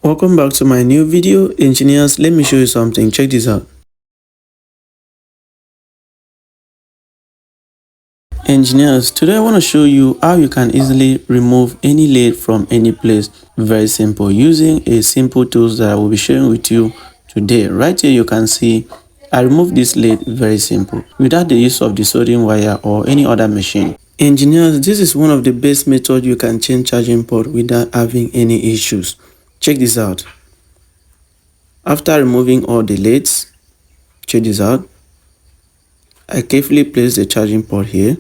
Welcome back to my new video. Engineers, let me show you something. Check this out. Engineers, today I want to show you how you can easily remove any lathe from any place. Very simple, using a simple tools that I will be sharing with you today. Right here you can see I removed this lathe very simple without the use of the soldering wire or any other machine. Engineers, this is one of the best methods you can change charging port without having any issues. Check this out. After removing all the lathes, check this out. I carefully place the charging port here.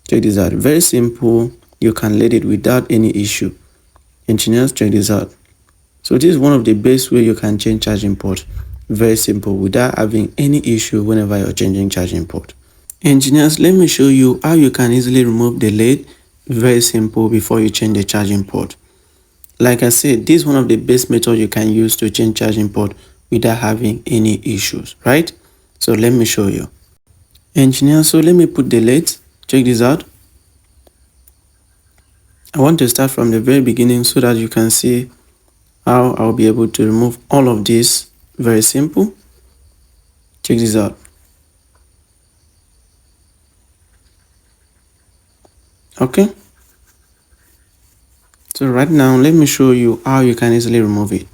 Check this out. Very simple. You can let it without any issue. Engineers, check this out. So this is one of the best way you can change charging port. Very simple without having any issue whenever you're changing charging port. Engineers, let me show you how you can easily remove the lead. Very simple before you change the charging port. Like I said, this is one of the best methods you can use to change charging port without having any issues, right? So let me show you. Engineers, so let me put the leads. Check this out. I want to start from the very beginning so that you can see how I'll be able to remove all of this. Very simple. Check this out. Okay. So right now, let me show you how you can easily remove it.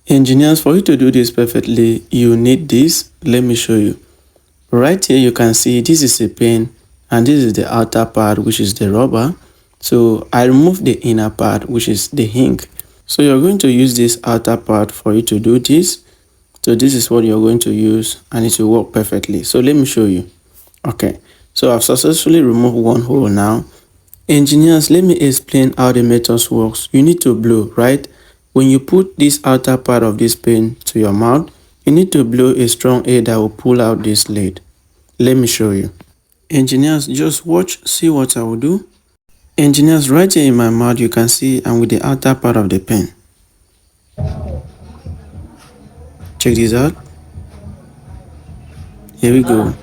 Engineers, for you to do this perfectly, you need this. Let me show you. Right here, you can see this is a pin and this is the outer part, which is the rubber. So I removed the inner part, which is the ink. So you're going to use this outer part for you to do this. So this is what you're going to use and it will work perfectly. So let me show you. Okay, so I've successfully removed one hole now. Engineers, let me explain how the methods works. You need to blow, right? When you put this outer part of this pin to your mouth, you need to blow a strong air that will pull out this lid. Let me show you. Engineers, just watch, see what I will do. Engineers, right here in my mouth, you can see I'm with the outer part of the pen. Check this out. Here we go.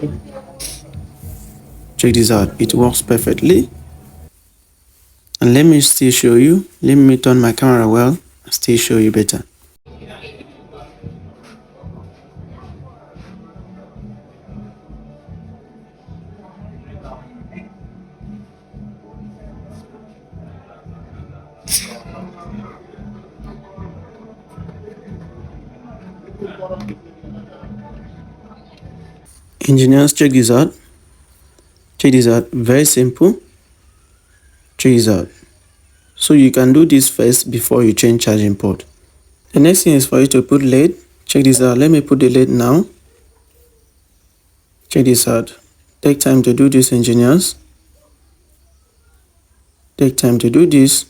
Check this out. It works perfectly. And let me still show you. Let me turn my camera well and still show you better. Engineers, check this out. Check this out. Very simple. Check this out. So you can do this first before you change charging port. The next thing is for you to put lead. Check this out. Let me put the lead now. Check this out. Take time to do this, engineers. Take time to do this.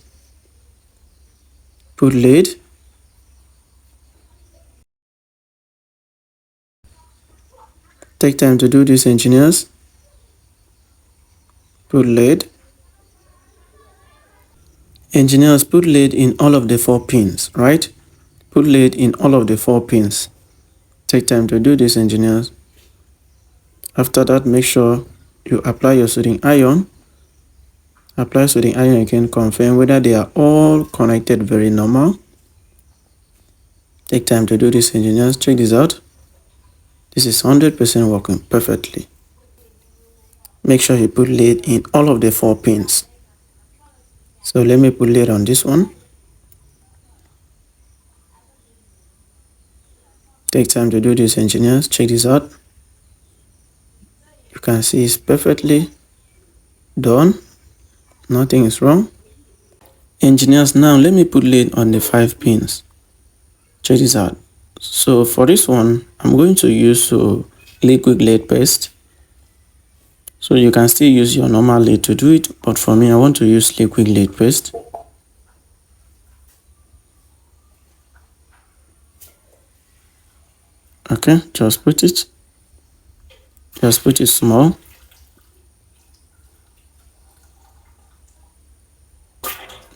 Put lead. Take time to do this, engineers. Put lead. Engineers, put lead in all of the 4 pins, right? Put lead in all of the 4 pins. Take time to do this, engineers. After that, make sure you apply your soldering iron. Apply soldering iron again, confirm whether they are all connected very normal. Take time to do this, engineers. Check this out. This is 100% working perfectly. Make sure you put lead in all of the 4 pins. So let me put lead on this one. Take time to do this, engineers. Check this out. You can see it's perfectly done. Nothing is wrong. Engineers, now let me put lead on the 5 pins. Check this out. So for this one, I'm going to use liquid lead paste. So you can still use your normal lead to do it, but for me, I want to use liquid lead paste. Okay, just put it. Just put it small.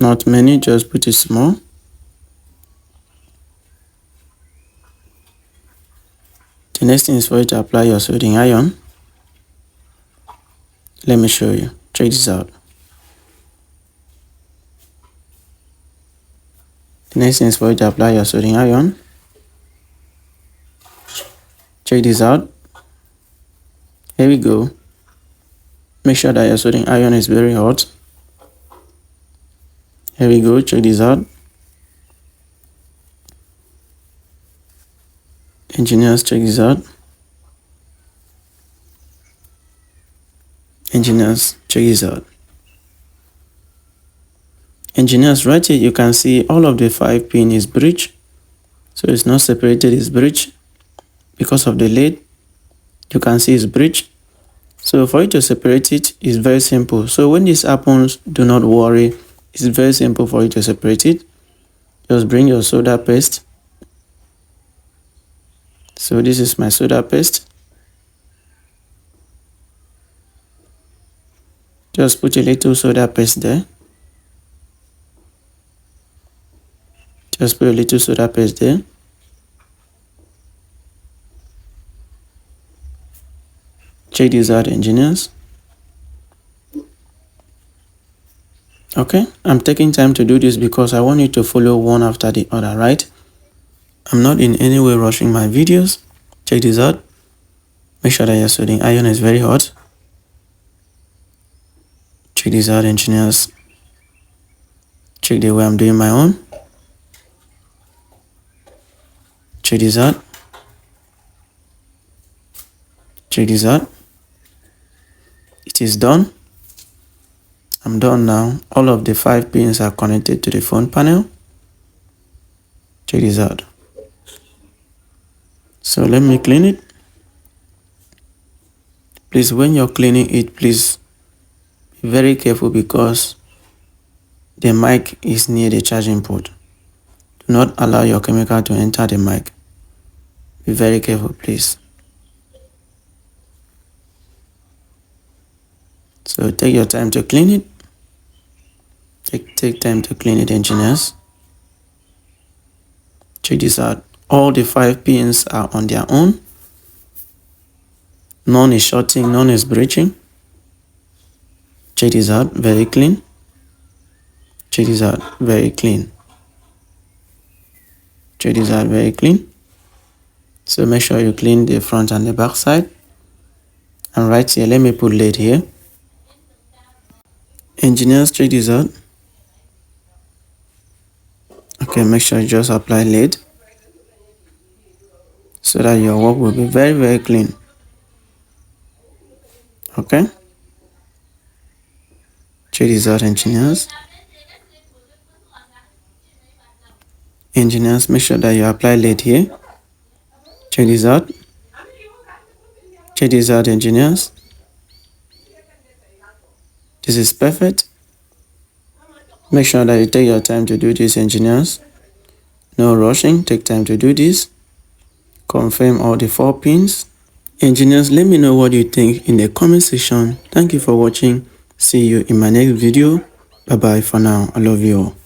Not many, just put it small. The next thing is for you to apply your soldering iron. Let me show you. Check this out. The next thing is for you to apply your soldering iron. Check this out. Here we go. Make sure that your soldering iron is very hot. Here we go. Check this out. Engineers, check this out. Engineers, check this out. Engineers, right here you can see all of the 5 pin is breached. So it's not separated, it's breached. Because of the lead, you can see it's breached. So for you to separate it is very simple. So when this happens, do not worry. It's very simple for you to separate it. Just bring your solder paste. So this is my solder paste. Just put a little solder paste there. Just put a little solder paste there. Check this out, engineers. Okay, I'm taking time to do this because I want you to follow one after the other, right? I'm not in any way rushing my videos. Check this out. Make sure that your soldering iron is very hot. Check this out, engineers. Check the way I'm doing my own. Check this out. Check this out. It is done. I'm done now. All of the 5 pins are connected to the phone panel. Check this out. So let me clean it. Please, when you're cleaning it, please be very careful because the mic is near the charging port. Do not allow your chemical to enter the mic. Be very careful, please. So take your time to clean it. Take time to clean it, engineers. Check this out. All the 5 pins are on their own. None is shorting, none is breaching. Check this out, very clean. Check this out, very clean. Check this out, very clean. So make sure you clean the front and the back side. And right here, let me put lead here. Engineers, check this out. Okay, make sure you just apply lead so that your work will be very, very clean. Okay. Check this out, engineers. Engineers, make sure that you apply lead here. Check this out. Check this out, engineers. This is perfect. Make sure that you take your time to do this, engineers. No rushing, take time to do this. Confirm all the 4 pins. Engineers, let me know what you think in the comment section. Thank you for watching. See you in my next video. Bye bye for now. I love you all.